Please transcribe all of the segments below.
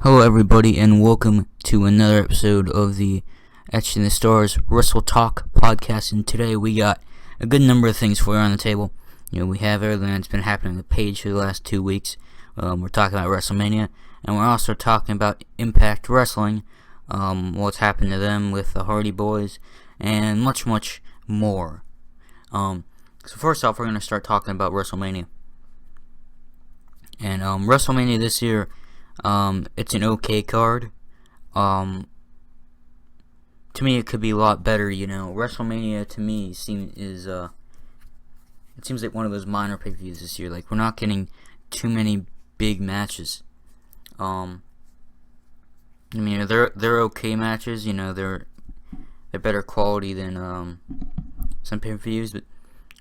Hello everybody and welcome to another episode of the Etched in the Stars Wrestle Talk podcast, and today we got a good number of things for you on the table. We have everything that's been happening with Paige for the last 2 weeks. We're talking about Wrestlemania, and we're also talking about Impact Wrestling, what's happened to them with the Hardy Boys, and much more. So first off, we're going to start talking about Wrestlemania. And Wrestlemania this year, it's an okay card. To me, it could be a lot better. Wrestlemania to me it seems like one of those minor pay-per-views this year. Like, we're not getting too many big matches. They're okay matches. They're better quality than some pay-per-views. But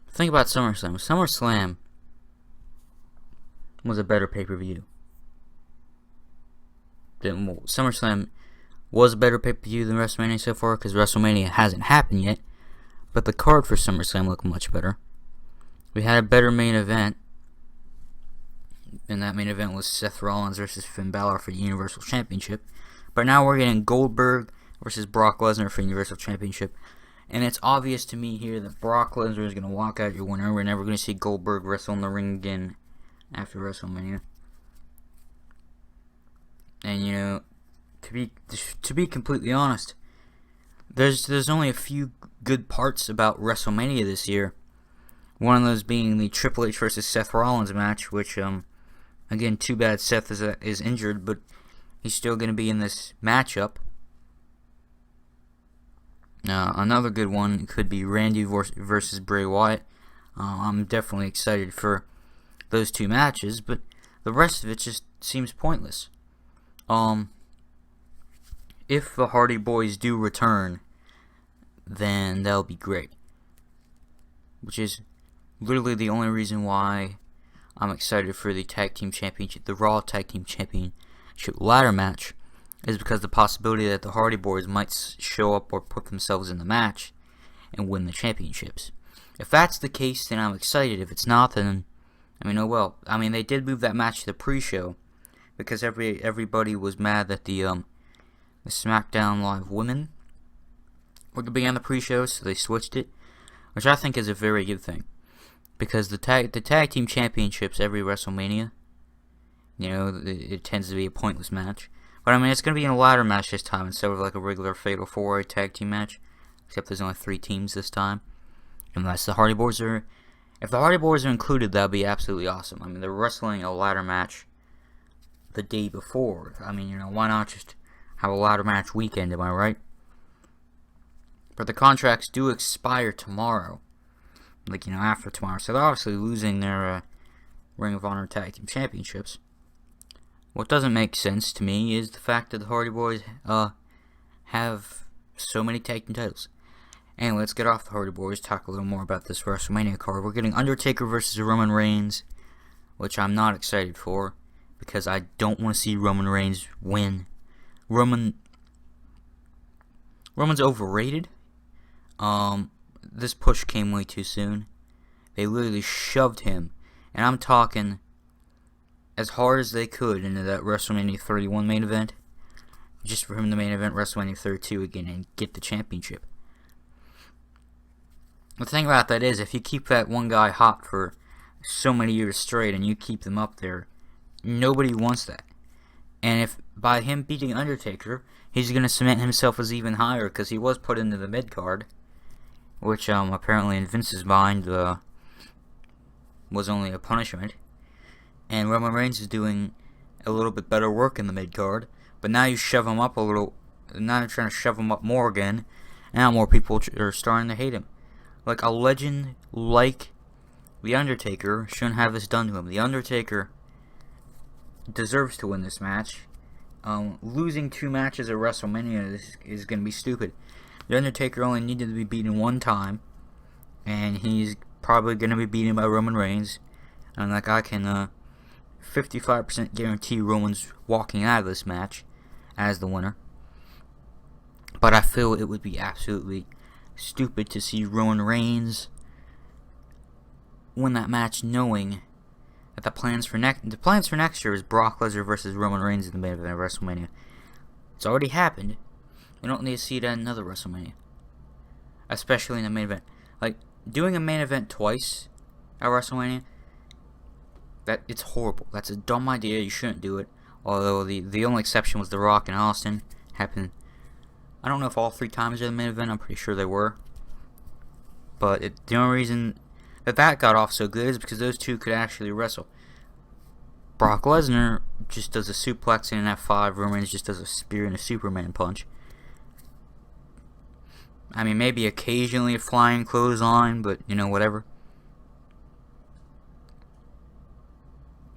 think about SummerSlam. SummerSlam was a better pay-per-view. SummerSlam was a better pay-per-view than WrestleMania so far, because WrestleMania hasn't happened yet, but the card for SummerSlam looked much better. We had a better main event, and that main event was Seth Rollins versus Finn Balor for the Universal Championship, but now we're getting Goldberg versus Brock Lesnar for the Universal Championship, and it's obvious to me here that Brock Lesnar is going to walk out your winner. We're never going to see Goldberg wrestle in the ring again after WrestleMania. And to be completely honest, there's only a few good parts about WrestleMania this year. One of those being the Triple H versus Seth Rollins match, which again, too bad Seth is injured, but he's still going to be in this matchup. Another good one could be Randy versus Bray Wyatt. I'm definitely excited for those two matches, but the rest of it just seems pointless. If the Hardy Boys do return, then that'll be great. Which is literally the only reason why I'm excited for the Tag Team Championship, the Raw Tag Team Championship ladder match, is because the possibility that the Hardy Boys might show up or put themselves in the match and win the championships. If that's the case, then I'm excited. If it's not, then oh well. They did move that match to the pre-show, because everybody was mad that the SmackDown Live women were to be on the pre-show, so they switched it, which I think is a very good thing, because the tag team championships every WrestleMania, it tends to be a pointless match. But it's going to be in a ladder match this time instead of like a regular Fatal 4-Way tag team match, except there's only 3 teams this time, unless the Hardy Boys are. If the Hardy Boys are included, that'd be absolutely awesome. They're wrestling a ladder match the day before. Why not just have a ladder match weekend, am I right? But the contracts do expire tomorrow. After tomorrow. So they're obviously losing their Ring of Honor Tag Team Championships. What doesn't make sense to me is the fact that the Hardy Boys have so many tag team titles. Anyway, let's get off the Hardy Boys, talk a little more about this WrestleMania card. We're getting Undertaker versus Roman Reigns, which I'm not excited for, because I don't want to see Roman Reigns win. Roman's overrated. This push came way too soon. They literally shoved him, and I'm talking as hard as they could, into that WrestleMania 31 main event, just for him to main event WrestleMania 32 again and get the championship. The thing about that is, if you keep that one guy hot for so many years straight and you keep them up there, nobody wants that. And if by him beating Undertaker, he's going to cement himself as even higher, because he was put into the mid-card, which apparently in Vince's mind was only a punishment. And Roman Reigns is doing a little bit better work in the mid-card, but now you shove him up a little, now you're trying to shove him up more again, and now more people are starting to hate him. Like, a legend like The Undertaker shouldn't have this done to him. The Undertaker deserves to win this match. Losing 2 matches at WrestleMania is going to be stupid. The Undertaker only needed to be beaten 1 time, and he's probably going to be beaten by Roman Reigns. And I can 55% guarantee Roman's walking out of this match as the winner. But I feel it would be absolutely stupid to see Roman Reigns win that match knowing that the plans for next year is Brock Lesnar versus Roman Reigns in the main event of WrestleMania. It's already happened. We don't need to see it at another WrestleMania, especially in the main event. Like, doing a main event twice at WrestleMania, it's horrible. That's a dumb idea. You shouldn't do it. Although the only exception was The Rock and Austin. Happened. I don't know if all 3 times in the main event. I'm pretty sure they were. But the only reason that got off so good is because those two could actually wrestle. Brock Lesnar just does a suplex and an F5. Roman Reigns just does a spear and a Superman punch. I mean, maybe occasionally a flying clothesline, but, whatever.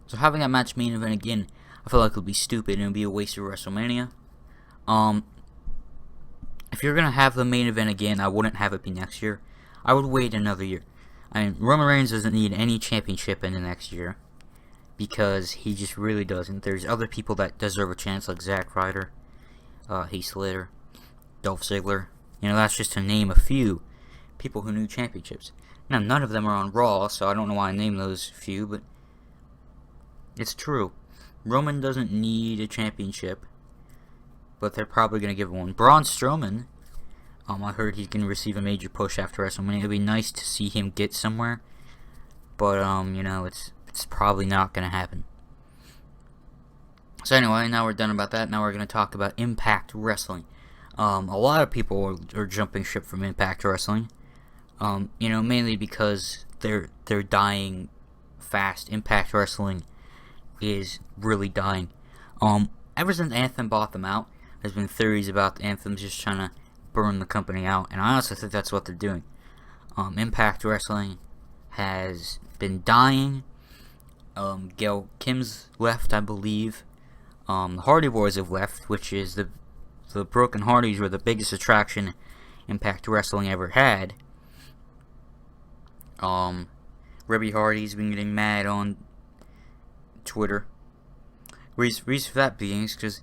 So having that match main event again, I feel like it would be stupid and it would be a waste of WrestleMania. If you're going to have the main event again, I wouldn't have it be next year. I would wait another year. I mean, Roman Reigns doesn't need any championship in the next year, because he just really doesn't. There's other people that deserve a chance, like Zack Ryder, Heath Slater, Dolph Ziggler. That's just to name a few people who need championships. Now, none of them are on Raw, so I don't know why I named those few, but it's true. Roman doesn't need a championship, but they're probably going to give him one. Braun Strowman, I heard he's going to receive a major push after WrestleMania. It would be nice to see him get somewhere, but, it's probably not going to happen. So anyway, now we're done about that. Now we're going to talk about Impact Wrestling. A lot of people are jumping ship from Impact Wrestling, mainly because they're dying fast. Impact Wrestling is really dying. Ever since Anthem bought them out, there's been theories about Anthem just trying to burn the company out, and I honestly think that's what they're doing. Impact Wrestling has been dying. Gail Kim's left, I believe. The Hardy Boys have left, which is the Broken Hardys were the biggest attraction Impact Wrestling ever had. Ribby Hardy's been getting mad on Twitter. Reason for that being is because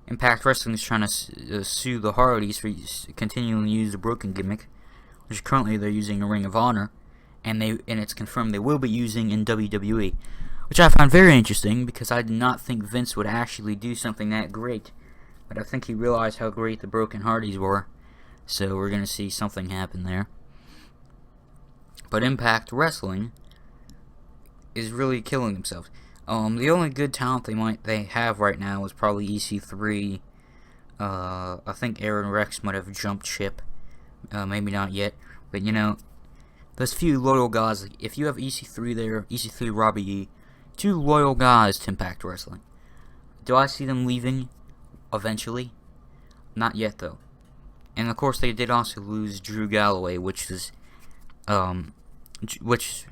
Impact Wrestling is trying to sue the Hardys for continuing to use the Broken gimmick, which currently they're using in Ring of Honor, and it's confirmed they will be using in WWE, which I find very interesting because I did not think Vince would actually do something that great. But I think he realized how great the Broken Hardys were, so we're going to see something happen there. But Impact Wrestling is really killing themselves. The only good talent they have right now is probably EC3. I think Aaron Rex might have jumped ship. Maybe not yet, but those few loyal guys. If you have EC3 there, EC3, Robbie E, 2 loyal guys to Impact Wrestling. Do I see them leaving? Eventually, not yet though. And of course, they did also lose Drew Galloway, which was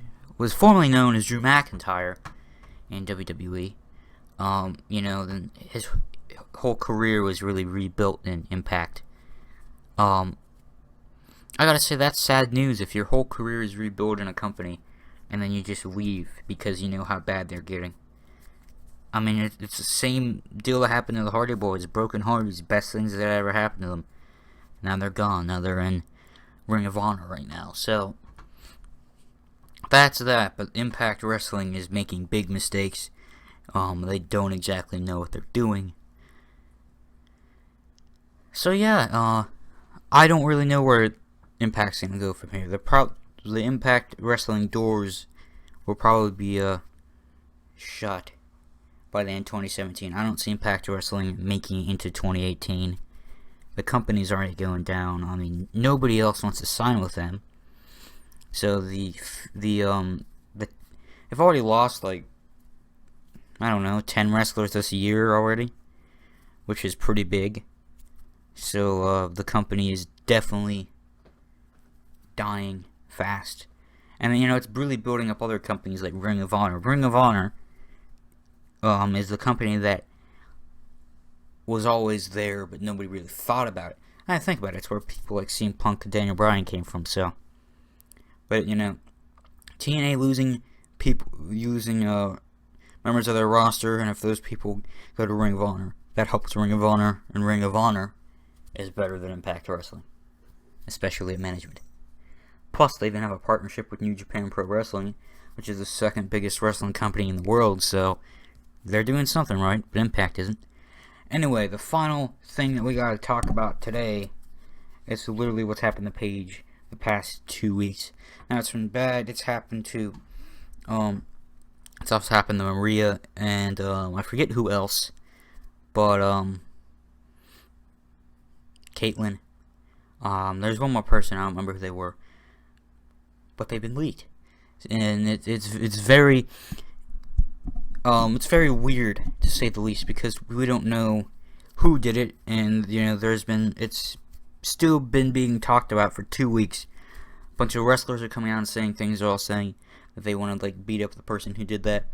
formerly known as Drew McIntyre in WWE. Then his whole career was really rebuilt in Impact. I gotta say, that's sad news if your whole career is rebuilt in a company and then you just leave because you know how bad they're getting. I mean, it's the same deal that happened to the Hardy Boys. Broken Hardys, best things that ever happened to them. Now they're gone. Now they're in Ring of Honor right now. So, that's that. But Impact Wrestling is making big mistakes. They don't exactly know what they're doing. So yeah, I don't really know where Impact's going to go from here. The Impact Wrestling doors will probably be shut by the end of 2017. I don't see Impact Wrestling making it into 2018. The company's already going down. I mean, nobody else wants to sign with them. So they've already lost, like, I don't know, 10 wrestlers this year already, which is pretty big. So the company is definitely dying fast. And it's really building up other companies like Ring of Honor. Ring of Honor is the company that was always there, but nobody really thought about it. And I think about it, it's where people like CM Punk and Daniel Bryan came from. So, but TNA losing members of their roster, and if those people go to Ring of Honor, that helps Ring of Honor, and Ring of Honor is better than Impact Wrestling, especially at management. Plus, they even have a partnership with New Japan Pro Wrestling, which is the second biggest wrestling company in the world, so they're doing something right, but Impact isn't. Anyway, the final thing that we gotta talk about today is literally what's happened to Paige the past 2 weeks. Now, it's been bad. It's happened to, it's also happened to Maria, and, I forget who else, but, Caitlyn. There's one more person, I don't remember who they were, but they've been leaked. And it's very weird, to say the least, because we don't know who did it, and it's still been being talked about for 2 weeks. A bunch of wrestlers are coming out and saying things. They're all saying that they want to like beat up the person who did that.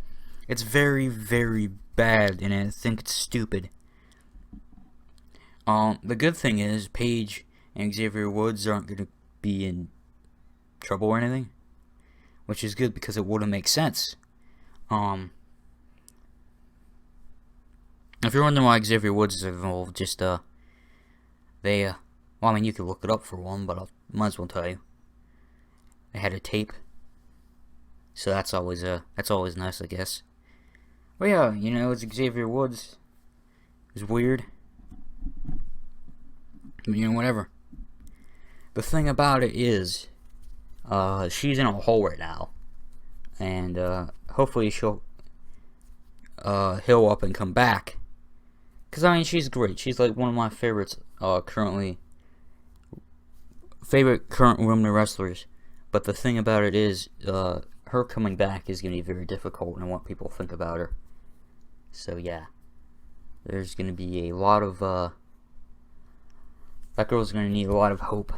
It's very, very bad, and I think it's stupid. The good thing is Paige and Xavier Woods aren't going to be in trouble or anything, which is good because it wouldn't make sense. If you're wondering why Xavier Woods is involved, just, well, I mean, you could look it up for one, but I might as well tell you. They had a tape, so that's always nice, I guess. But yeah, it's Xavier Woods. It's weird. Whatever. The thing about it is, she's in a hole right now, and, hopefully she'll, heal up and come back. Because, I mean, she's great. She's, like, one of my favorites, favorite current women wrestlers. But the thing about it is, her coming back is going to be very difficult and what people think about her. So, yeah. There's going to be a lot of, that girl's going to need a lot of hope,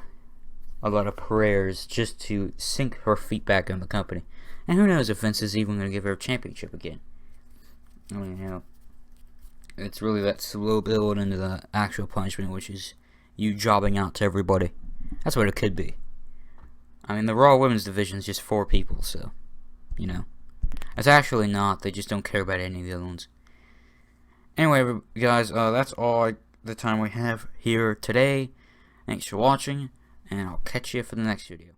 a lot of prayers, just to sink her feet back in the company. And who knows if Vince is even going to give her a championship again. I mean, it's really that slow build into the actual punishment, which is you jobbing out to everybody. That's what it could be. I mean, the Raw Women's Division is just 4 people, so, It's actually not. They just don't care about any of the other ones. Anyway, guys, that's all the time we have here today. Thanks for watching, and I'll catch you for the next video.